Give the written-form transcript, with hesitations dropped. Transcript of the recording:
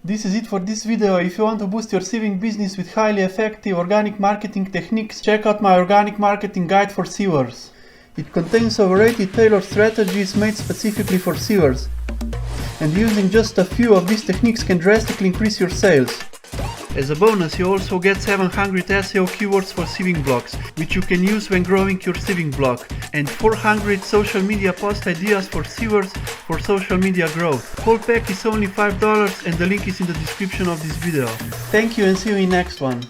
This is it for this video. If you want to boost your sewing business with highly effective organic marketing techniques, check out my organic marketing guide for sewers. It contains over 80 tailored strategies made specifically for sewers, and using just a few of these techniques can drastically increase your sales. As a bonus, you also get 700 SEO keywords for sewing blocks, which you can use when growing your sewing block, and 400 social media post ideas for sewers for social media growth. Whole pack is only $5 and the link is in the description of this video. Thank you and see you in next one.